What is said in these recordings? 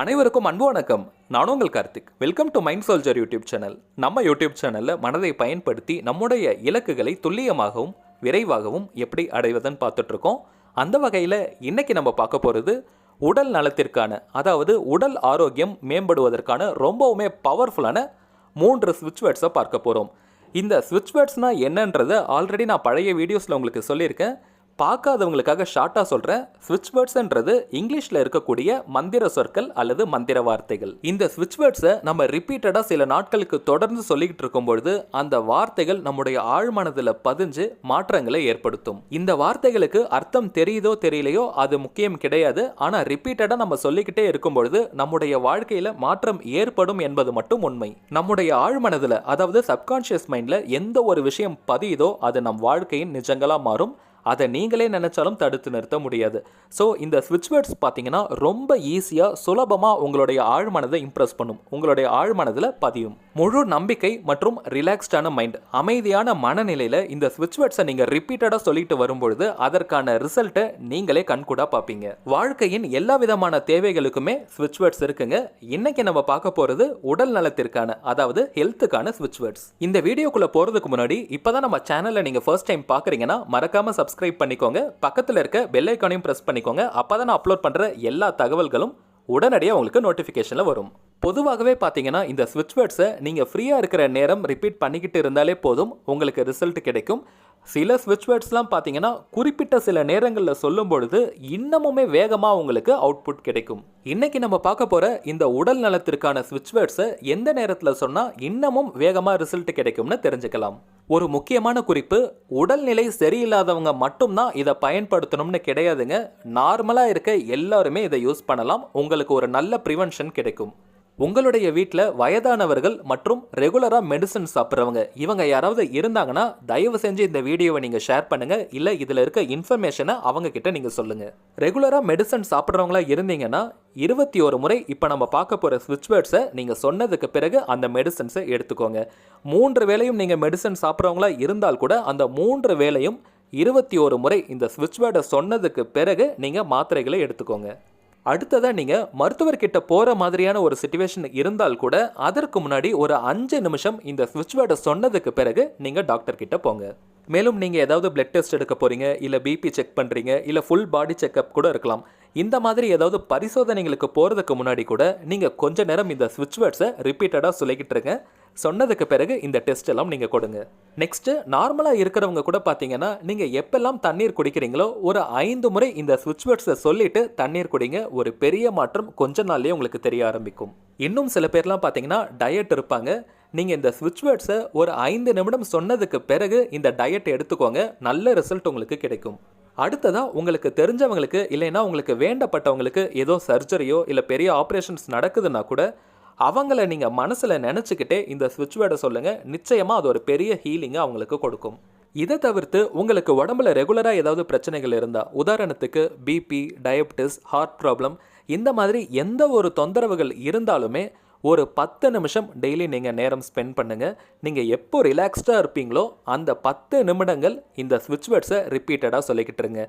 அனைவருக்கும் அன்பு வணக்கம். நான் உங்கள் Karthik. Welcome to mind soldier YouTube channel. நம்ம யூடியூப் சேனலில் மனதை பயன்படுத்தி நம்முடைய இலக்குகளை துல்லியமாகவும் விரைவாகவும் எப்படி அடைவதுன்னு பார்த்துட்ருக்கோம். அந்த வகையில் இன்றைக்கி நம்ம பார்க்க போகிறது உடல் நலத்திற்கான, அதாவது உடல் ஆரோக்கியம் மேம்படுவதற்கான ரொம்பவுமே பவர்ஃபுல்லான 3 ஸ்விட்ச் வேர்ட்ஸை பார்க்க போகிறோம். இந்த ஸ்விட்ச் வேர்ட்ஸ்னால் என்னன்றதை ஆல்ரெடி நான் பழைய வீடியோஸில் உங்களுக்கு சொல்லியிருக்கேன். பார்க்காதவங்களுக்காக ஷார்ட்டாக சொல்கிறேன். ஸ்விட்ச் வேர்ட்ஸ்ன்றது இங்கிலீஷில் இருக்கக்கூடிய மந்திர சொற்கள் அல்லது மந்திர வார்த்தைகள். இந்த ஸ்விட்ச் வேர்ட்ஸை நம்ம ரிப்பீட்டடாக சில நாட்களுக்கு தொடர்ந்து சொல்லிக்கிட்டு இருக்கும்பொழுது அந்த வார்த்தைகள் நம்முடைய ஆழ்மனதில் பதிஞ்சு மாற்றங்களை ஏற்படுத்தும். இந்த வார்த்தைகளுக்கு அர்த்தம் தெரியுதோ தெரியலையோ அது முக்கியம் கிடையாது. ஆனால் ரிப்பீட்டடாக நம்ம சொல்லிக்கிட்டே இருக்கும்பொழுது நம்முடைய வாழ்க்கையில் மாற்றம் ஏற்படும் என்பது மட்டும் உண்மை. நம்முடைய ஆழ்மனதில், அதாவது சப்கான்ஷியஸ் மைண்டில் எந்த ஒரு விஷயம் பதியுதோ அது நம் வாழ்க்கையின் நிஜங்களாக மாறும். அதை நீங்களே நினைச்சாலும் தடுத்து நிறுத்த முடியாது. ஸோ இந்த ஸ்விட்ச் வேர்ட்ஸ் பார்த்தீங்கன்னா ரொம்ப ஈஸியாக சுலபமாக உங்களுடைய ஆழ்மனதை இம்ப்ரெஸ் பண்ணும், உங்களுடைய ஆழ்மனதில் பதியும். முழு நம்பிக்கை மற்றும் ரிலாக்ஸ்டான மைண்ட், அமைதியான மனநிலையில் இந்த ஸ்விட்ச் வேர்ட்ஸை நீங்கள் ரிப்பீட்டடாக சொல்லிட்டு வரும்பொழுது அதற்கான ரிசல்ட்டை நீங்களே கண்கூடாக பார்ப்பீங்க. வாழ்க்கையின் எல்லா விதமான தேவைகளுக்குமே ஸ்விட்ச் வேர்ட்ஸ் இருக்குங்க. இன்னைக்கு நம்ம பார்க்க போகிறது உடல் நலத்திற்கான, அதாவது ஹெல்த்துக்கான ஸ்விட்ச் வேர்ட்ஸ். இந்த வீடியோக்குள்ளே போகிறதுக்கு முன்னாடி இப்போதான் நம்ம சேனலில் நீங்கள் ஃபர்ஸ்ட் டைம் பார்க்குறீங்கன்னா மறக்காமல் சப்ஸ்கிரைப் பண்ணிக்கோங்க. பக்கத்தில் இருக்க பெல் ஐகானையும் பிரஸ் பண்ணிக்கோங்க. அப்பதான் நான் அப்லோட் பண்ற எல்லா தகவல்களும் உடனடியாக உங்களுக்கு நோட்டிஃபிகேஷன்ல வரும். பொதுவாகவே பார்த்தீங்கன்னா இந்த ஸ்விட்ச் வேர்ட்ஸை நீங்கள் ஃப்ரீயாக இருக்கிற நேரம் ரிப்பீட் பண்ணிக்கிட்டு இருந்தாலே போதும், உங்களுக்கு ரிசல்ட் கிடைக்கும். சில ஸ்விட்ச் வேர்ட்ஸ்லாம் பார்த்தீங்கன்னா குறிப்பிட்ட சில நேரங்களில் சொல்லும் பொழுது இன்னமுமே வேகமாக உங்களுக்கு அவுட்புட் கிடைக்கும். இன்னைக்கு நம்ம பார்க்க போகிற இந்த உடல் நலத்திற்கான ஸ்விட்ச் வேர்ட்ஸை எந்த நேரத்தில் சொன்னால் இன்னமும் வேகமாக ரிசல்ட் கிடைக்கும்னு தெரிஞ்சுக்கலாம். ஒரு முக்கியமான குறிப்பு, உடல்நிலை சரியில்லாதவங்க மட்டும்தான் இதை பயன்படுத்தணும்னு கிடையாதுங்க. நார்மலாக இருக்க எல்லாருமே இதை யூஸ் பண்ணலாம். உங்களுக்கு ஒரு நல்ல ப்ரிவென்ஷன் கிடைக்கும். உங்களுடைய வீட்டில் வயதானவர்கள் மற்றும் ரெகுலராக மெடிசன் சாப்பிட்றவங்க இவங்க யாராவது இருந்தாங்கன்னா தயவு செஞ்சு இந்த வீடியோவை நீங்கள் ஷேர் பண்ணுங்கள். இல்லை இதில் இருக்க இன்ஃபர்மேஷனை அவங்க கிட்ட நீங்கள் சொல்லுங்கள். ரெகுலராக மெடிசன் சாப்பிட்றவங்களா இருந்தீங்கன்னா 21 முறை இப்போ நம்ம பார்க்க போகிற ஸ்விட்ச் வேர்ட்ஸை நீங்கள் சொன்னதுக்கு பிறகு அந்த மெடிசன்ஸை எடுத்துக்கோங்க. 3 வேளையும் நீங்கள் மெடிசன் சாப்பிட்றவங்களா இருந்தால் கூட அந்த 3 வேளையும் 21 முறை இந்த ஸ்விட்ச் வேர்டை சொன்னதுக்கு பிறகு நீங்கள் மாத்திரைகளை எடுத்துக்கோங்க. அடுத்ததாக நீங்கள் மருத்துவர்கிட்ட போகிற மாதிரியான ஒரு சிச்சுவேஷன் இருந்தால் கூட அதற்கு முன்னாடி ஒரு 5 நிமிஷம் இந்த ஸ்விட்ச் வேர்டை சொன்னதுக்கு பிறகு நீங்கள் டாக்டர் கிட்ட போங்க. மேலும் நீங்கள் ஏதாவது பிளட் டெஸ்ட் எடுக்க போகிறீங்க, இல்லை பிபி செக் பண்ணுறீங்க, இல்லை ஃபுல் பாடி செக்அப் கூட இருக்கலாம். இந்த மாதிரி ஏதாவது பரிசோதனைகளுக்கு போகிறதுக்கு முன்னாடி கூட நீங்கள் கொஞ்ச நேரம் இந்த ஸ்விட்ச் வேர்ட்ஸை ரிப்பீட்டடாக சொல்லிக்கிட்டு இருங்க. சொன்னதுக்கு பிறகு இந்த டெஸ்ட் எல்லாம் நீங்கள் கொடுங்க. நெக்ஸ்ட்டு நார்மலாக இருக்கிறவங்க கூட பார்த்தீங்கன்னா நீங்கள் எப்பெல்லாம் தண்ணீர் குடிக்கிறீங்களோ ஒரு 5 முறை இந்த ஸ்விட்ச் வேர்ட்ஸை சொல்லிட்டு தண்ணீர் குடிங்க. ஒரு பெரிய மாற்றம் கொஞ்ச நாள்லேயே உங்களுக்கு தெரிய ஆரம்பிக்கும். இன்னும் சில பேர்லாம் பார்த்தீங்கன்னா டயட் இருப்பாங்க. நீங்கள் இந்த ஸ்விட்ச் வேர்ட்ஸை ஒரு 5 நிமிடம் சொன்னதுக்கு பிறகு இந்த டயட் எடுத்துக்கோங்க. நல்ல ரிசல்ட் உங்களுக்கு கிடைக்கும். அடுத்ததாக உங்களுக்கு தெரிஞ்சவங்களுக்கு இல்லைன்னா உங்களுக்கு வேண்டப்பட்டவங்களுக்கு ஏதோ சர்ஜரியோ இல்லை பெரிய ஆப்ரேஷன்ஸ் நடக்குதுன்னா கூட அவங்கள நீங்கள் மனசில் நினச்சிக்கிட்டே இந்த ஸ்விட்ச் வேர்டை சொல்லுங்கள். நிச்சயமாக அது ஒரு பெரிய ஹீலிங்கை அவங்களுக்கு கொடுக்கும். இதை தவிர்த்து உங்களுக்கு உடம்புல ரெகுலராக ஏதாவது பிரச்சனைகள் இருந்தால், உதாரணத்துக்கு பிபி, டயபிட்டிஸ், ஹார்ட் ப்ராப்ளம், இந்த மாதிரி எந்த ஒரு தொந்தரவுகள் இருந்தாலுமே ஒரு 10 நிமிஷம் டெய்லி நீங்கள் நேரம் ஸ்பெண்ட் பண்ணுங்கள். நீங்கள் எப்போ ரிலாக்ஸ்டாக இருப்பீங்களோ அந்த 10 நிமிடங்கள் இந்த ஸ்விட்ச் வேர்ட்ஸை ரிப்பீட்டடாக சொல்லிக்கிட்டு இருங்க.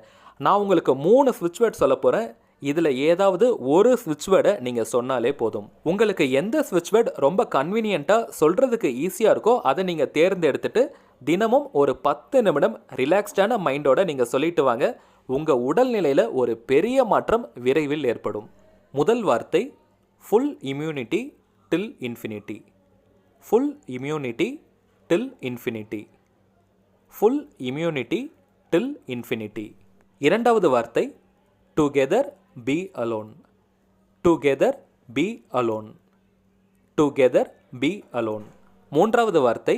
நான் உங்களுக்கு 3 ஸ்விட்ச் வேர்ட்ஸ் சொல்ல போகிறேன். இதில் ஏதாவது ஒரு ஸ்விட்ச் வேர்டை நீங்கள் சொன்னாலே போதும். உங்களுக்கு எந்த ஸ்விட்ச் வேர்ட் ரொம்ப கன்வீனியண்ட்டாக சொல்கிறதுக்கு ஈஸியாக இருக்கோ அதை நீங்கள் தேர்ந்தெடுத்துட்டு தினமும் ஒரு 10 நிமிடம் ரிலாக்ஸ்டான மைண்டோட நீங்கள் சொல்லிட்டு வாங்க. உங்கள் உடல்நிலையில் ஒரு பெரிய மாற்றம் விரைவில் ஏற்படும். முதல் வார்த்தை full immunity till infinity. Full immunity till infinity. Full immunity till infinity. இரண்டாவது வார்த்தை together be alone. Together be alone. Together be alone. மூன்றாவது வார்த்தை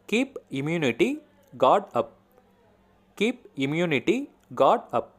keep immunity got up. Keep immunity got up.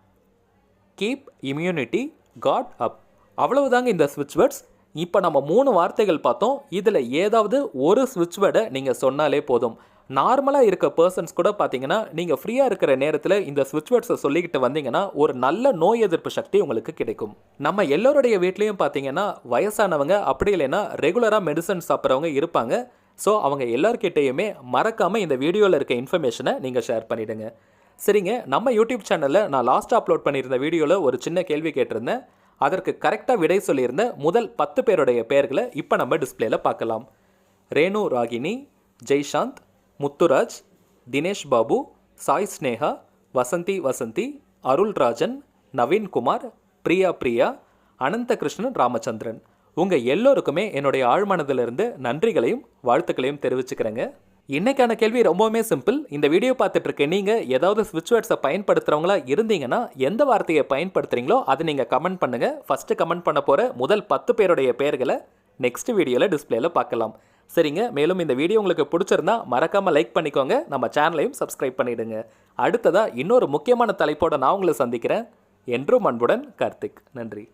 Keep immunity got up. அவ்வளவுதாங்க இந்த ஸ்விட்ச் words. இப்போ நம்ம 3 வார்த்தைகள் பார்த்தோம். இதில் ஏதாவது ஒரு ஸ்விட்ச் வேர்டை நீங்கள் சொன்னாலே போதும். நார்மலாக இருக்க பர்சன்ஸ் கூட பார்த்தீங்கன்னா நீங்கள் ஃப்ரீயாக இருக்கிற நேரத்தில் இந்த ஸ்விட்ச் வேர்ட்ஸை சொல்லிக்கிட்டு வந்தீங்கன்னா ஒரு நல்ல நோய் எதிர்ப்பு சக்தி உங்களுக்கு கிடைக்கும். நம்ம எல்லோருடைய வீட்லேயும் பார்த்தீங்கன்னா வயசானவங்க அப்படி இல்லைன்னா ரெகுலராக மெடிசன் சாப்பிட்றவங்க இருப்பாங்க. ஸோ அவங்க எல்லார்கிட்டையுமே மறக்காமல் இந்த வீடியோவில் இருக்க இன்ஃபர்மேஷனை நீங்கள் ஷேர் பண்ணிவிடுங்க. சரிங்க, நம்ம யூடியூப் சேனலில் நான் லாஸ்ட்டாக அப்லோட் பண்ணியிருந்த வீடியோவில் ஒரு சின்ன கேள்வி கேட்டிருந்தேன். அதற்கு கரெக்டாக விடை சொல்லியிருந்த முதல் 10 பேருடைய பெயர்களை இப்போ நம்ம டிஸ்பிளேல பார்க்கலாம். ரேணு ராகினி, ஜெய்சாந்த், முத்துராஜ், தினேஷ் பாபு, சாய் ஸ்னேகா, வசந்தி, அருள்ராஜன், நவீன்குமார், பிரியா, அனந்தகிருஷ்ணன் ராமச்சந்திரன். உங்கள் எல்லோருக்குமே என்னுடைய ஆழ்மனதிலிருந்து நன்றிகளையும் வாழ்த்துக்களையும் தெரிவிச்சுக்கிறேங்க. இன்னைக்கான கேள்வி ரொம்பவுமே சிம்பிள். இந்த வீடியோ பார்த்துட்டு இருக்க நீங்கள் ஏதாவது ஸ்விட்ச் வேர்ட்ஸை பயன்படுத்துகிறவங்களா இருந்தீங்கன்னா எந்த வார்த்தையை பயன்படுத்துகிறீங்களோ அதை நீங்கள் கமெண்ட் பண்ணுங்கள். ஃபஸ்ட்டு கமெண்ட் பண்ண போகிற முதல் 10 பேருடைய பெயர்களை நெக்ஸ்ட் வீடியோவில் டிஸ்பிளேல பார்க்கலாம். சரிங்க, மேலும் இந்த வீடியோ உங்களுக்கு பிடிச்சிருந்தா மறக்காமல் லைக் பண்ணிக்கோங்க. நம்ம சேனலையும் சப்ஸ்கிரைப் பண்ணிவிடுங்க. அடுத்ததாக இன்னொரு முக்கியமான தலைப்போடு நான் உங்களை சந்திக்கிறேன். என்றும் அன்புடன் கார்த்திக். நன்றி.